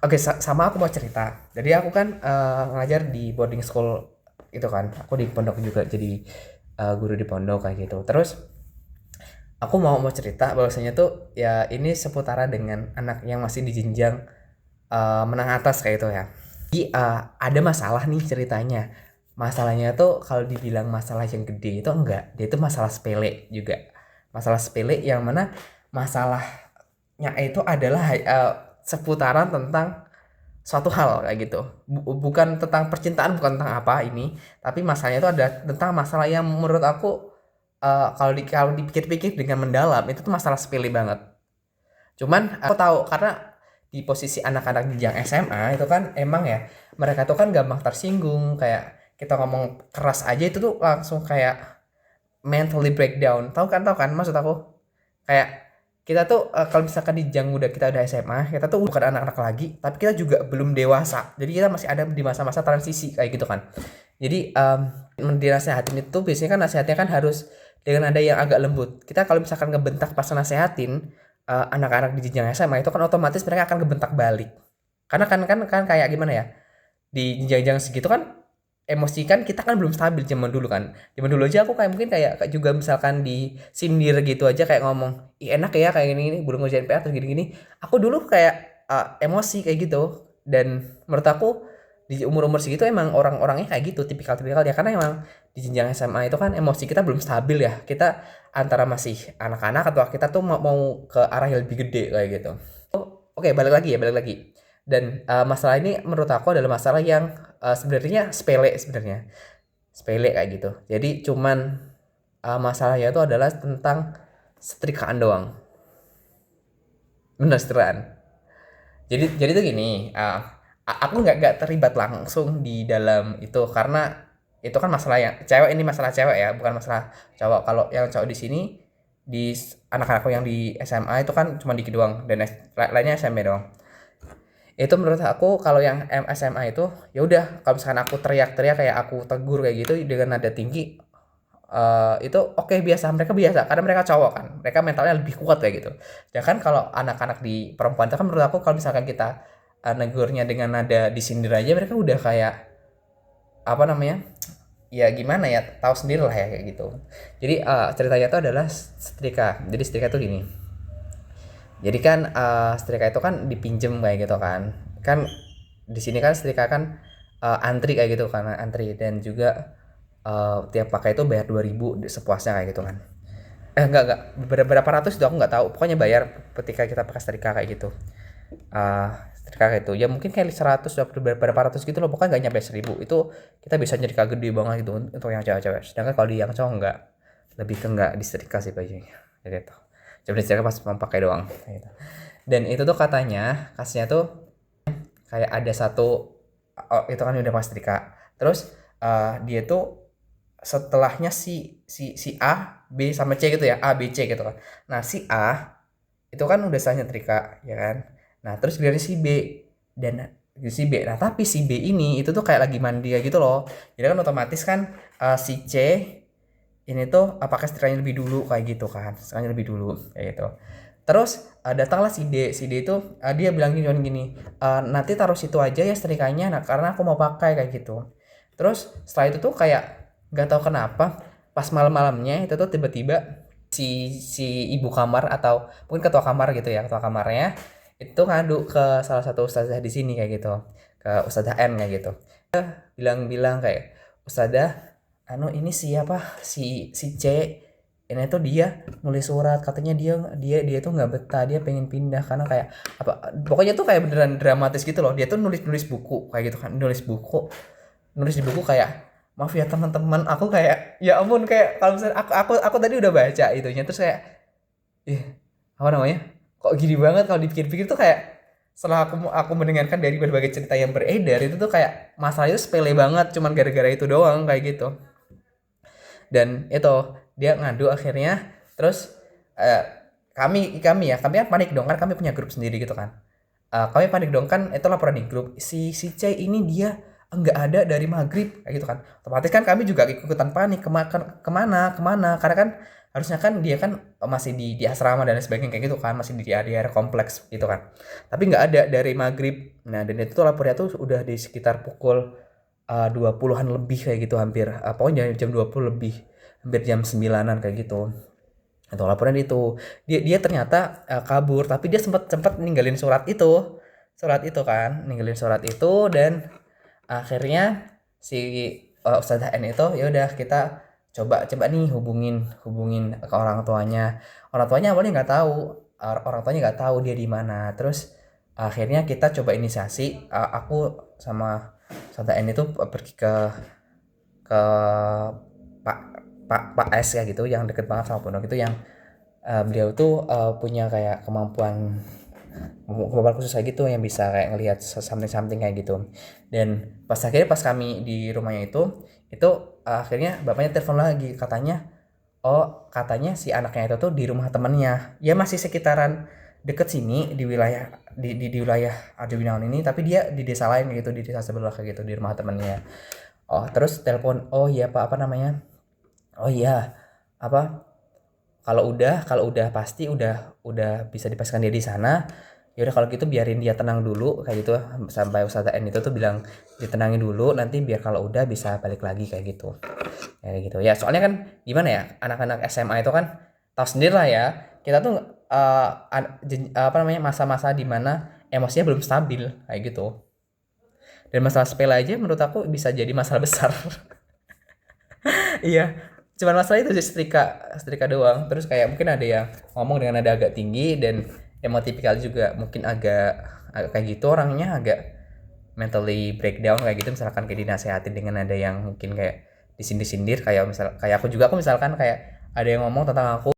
Oke, sama aku mau cerita. Jadi aku kan ngajar di boarding school itu kan. Aku di pondok juga jadi guru di pondok kayak gitu. Terus aku mau cerita bahwasanya tuh ya ini seputaran dengan anak yang masih di jenjang menengah atas kayak itu ya. Jadi ada masalah nih ceritanya. Masalahnya tuh kalau dibilang masalah yang gede itu enggak. Dia itu masalah sepele juga. Masalah sepele yang mana masalahnya itu adalah seputaran tentang suatu hal kayak gitu. Bukan tentang percintaan, bukan tentang apa ini, tapi masalahnya itu ada tentang masalah yang menurut aku kalau dipikir-pikir dengan mendalam itu tuh masalah sepele banget. Cuman aku tahu karena di posisi anak-anak di yang SMA itu kan emang ya mereka tuh kan gampang tersinggung, kayak kita ngomong keras aja itu tuh langsung kayak mentally breakdown. Tahu kan maksud aku? Kayak kita tuh kalau misalkan di jang udah kita udah SMA, kita tuh bukan anak-anak lagi, tapi kita juga belum dewasa. Jadi kita masih ada di masa-masa transisi kayak gitu kan. Jadi dinasehatin itu biasanya kan nasihatnya kan harus dengan ada yang agak lembut. Kita kalau misalkan ngebentak pas nasehatin anak-anak di jenjang SMA itu kan otomatis mereka akan ngebentak balik. Karena kan kayak gimana ya? Di jenjang segitu kan emosi kan kita kan belum stabil zaman dulu kan. Zaman dulu aja aku kayak mungkin kayak juga misalkan di sindir gitu aja kayak ngomong, "Ih, enak ya kayak gini belum ngerjain PR atau gini-gini." Aku dulu kayak emosi kayak gitu dan menurut aku di umur-umur segitu emang orang-orangnya kayak gitu tipikal-tipikal ya karena emang di jenjang SMA itu kan emosi kita belum stabil ya. Kita antara masih anak-anak atau kita tuh mau ke arah yang lebih gede kayak gitu. Oke, balik lagi. Dan masalah ini menurut aku adalah masalah yang sebenarnya sepele sebenarnya. Sepele kayak gitu. Jadi cuman masalahnya itu adalah tentang setrikaan doang. Bener setrikaan. Jadi tuh gini, aku nggak terlibat langsung di dalam itu karena itu kan masalah yang cewek, ini masalah cewek ya, bukan masalah cowok. Kalau yang cowok di sini di anak-anakku yang di SMA itu kan cuma dikit doang dan lainnya SMP doang. Itu menurut aku kalau yang SMA itu ya udah kalau misalkan aku teriak-teriak kayak aku tegur kayak gitu dengan nada tinggi itu oke, biasa, mereka biasa karena mereka cowok kan, mereka mentalnya lebih kuat kayak gitu. Ya kan kalau anak-anak di perempuan itu kan menurut aku kalau misalkan kita negurnya dengan nada disindir aja mereka udah kayak apa namanya, ya gimana ya, tahu sendiri lah ya kayak gitu. Jadi ceritanya itu adalah setrika. Jadi setrika itu gini, jadi kan setrika itu kan dipinjem kayak gitu kan di sini kan setrika kan antri kayak gitu karena antri dan juga tiap pakai itu bayar 2.000 sepuasnya kayak gitu kan. Enggak, berapa ratus itu aku nggak tahu, pokoknya bayar ketika kita pakai setrika kayak gitu. uh, Setrika kayak itu ya mungkin kayak 100 atau berapa ratus gitu loh, pokoknya nggak nyampe 1.000 itu. Kita bisa setrika gede banget gitu untuk yang cewek-cewek, sedangkan kalau di yang cowok nggak, lebih ke nggak disetrika sih bajunya jadi itu cuma disetrika pas mau pakai doang gitu. Dan itu tuh katanya kasnya tuh kayak ada satu itu kan udah pas setrika, terus dia tuh setelahnya si A B sama C gitu ya, A B C gitu kan. Nah si A itu kan udah sah nyetrika ya kan. Nah terus dari si B dan si B, nah tapi si B ini itu tuh kayak lagi mandi ya gitu loh. Jadi kan otomatis kan si C ini tuh pakai setrikanya lebih dulu kayak gitu kan, setrikanya lebih dulu kayak gitu. Terus datanglah si D itu dia bilang gini, nanti taruh situ aja ya setrikanya, nah karena aku mau pakai kayak gitu. Terus setelah itu tuh kayak nggak tahu kenapa pas malam-malamnya itu tuh tiba-tiba si ibu kamar atau mungkin ketua kamar gitu ya, ketua kamarnya itu ngadu ke salah satu ustazah di sini kayak gitu, ke ustazah N kayak gitu. Bilang-bilang kayak, "Ustazah, anu ini siapa si C ini tuh dia nulis surat katanya dia tuh nggak betah, dia pengen pindah karena kayak apa, pokoknya tuh kayak beneran dramatis gitu loh. Dia tuh nulis buku kayak gitu kan, nulis di buku kayak, maaf ya teman-teman, aku kayak ya ampun, kayak kalau misalnya aku tadi udah baca itunya terus kayak ih, apa namanya, kok gini banget kalau dipikir-pikir tuh kayak setelah aku mendengarkan dari berbagai cerita yang beredar itu tuh kayak masalah itu sepele banget cuman gara-gara itu doang kayak gitu. Dan itu dia ngadu akhirnya, terus eh, kami kan panik dong kan, kami punya grup sendiri gitu kan. Kami panik dong kan, itu laporan di grup si C ini dia enggak ada dari maghrib kayak gitu kan. Otomatis kan kami juga ikutan panik, kemana kemana, karena kan harusnya kan dia kan masih di asrama dan sebagainya kayak gitu kan, masih di area kompleks gitu kan. Tapi nggak ada dari maghrib Nah, dan itu tuh lapornya tuh udah di sekitar pukul 20-an lebih kayak gitu, hampir pokoknya jam 20 lebih, hampir jam 9-an kayak gitu. Itu laporan itu. Dia ternyata kabur, tapi dia sempat sempat ninggalin surat itu. Surat itu kan, ninggalin surat itu, dan akhirnya si Ustazah N itu ya udah kita coba coba nih hubungin hubungin ke orang tuanya. Orang tuanya awalnya nggak tahu, orang tuanya nggak tahu dia di mana. Terus akhirnya kita coba inisiasi, aku sama Ustazah N itu pergi ke Pak Pak S ya gitu, yang deket banget sama pondok itu, yang beliau tuh punya kayak kemampuan khusus kayak gitu, yang bisa kayak ngelihat something kayak gitu. Dan pas akhirnya pas kami di rumahnya itu akhirnya bapaknya telepon lagi, katanya katanya si anaknya itu tuh di rumah temennya, ya masih sekitaran deket sini, di wilayah di wilayah Arjuna ini, tapi dia di desa lain gitu, di desa sebelah kayak gitu, di rumah temennya. Terus telepon, oh iya Pak, apa namanya, oh iya, apa, kalau udah pasti udah bisa dipastikan dia di sana, ya udah kalau gitu biarin dia tenang dulu kayak gitu, sampai Ustazah N itu tuh bilang ditenangin dulu, nanti biar kalau udah bisa balik lagi kayak gitu. Kayak gitu. Ya soalnya kan gimana ya, anak-anak SMA itu kan tahu sendiri lah ya. Kita tuh apa namanya, masa-masa dimana emosinya belum stabil kayak gitu. Dan masalah sepele aja menurut aku bisa jadi masalah besar. Iya, cuman masalah itu sih, setrika setrika doang. Terus kayak mungkin ada yang ngomong dengan nada agak tinggi, dan emotipikal juga mungkin agak kayak gitu orangnya, agak mentally breakdown kayak gitu, misalkan kayak dinasehatin dengan nada yang mungkin kayak disindir-sindir, kayak misal kayak aku juga, aku misalkan kayak ada yang ngomong tentang aku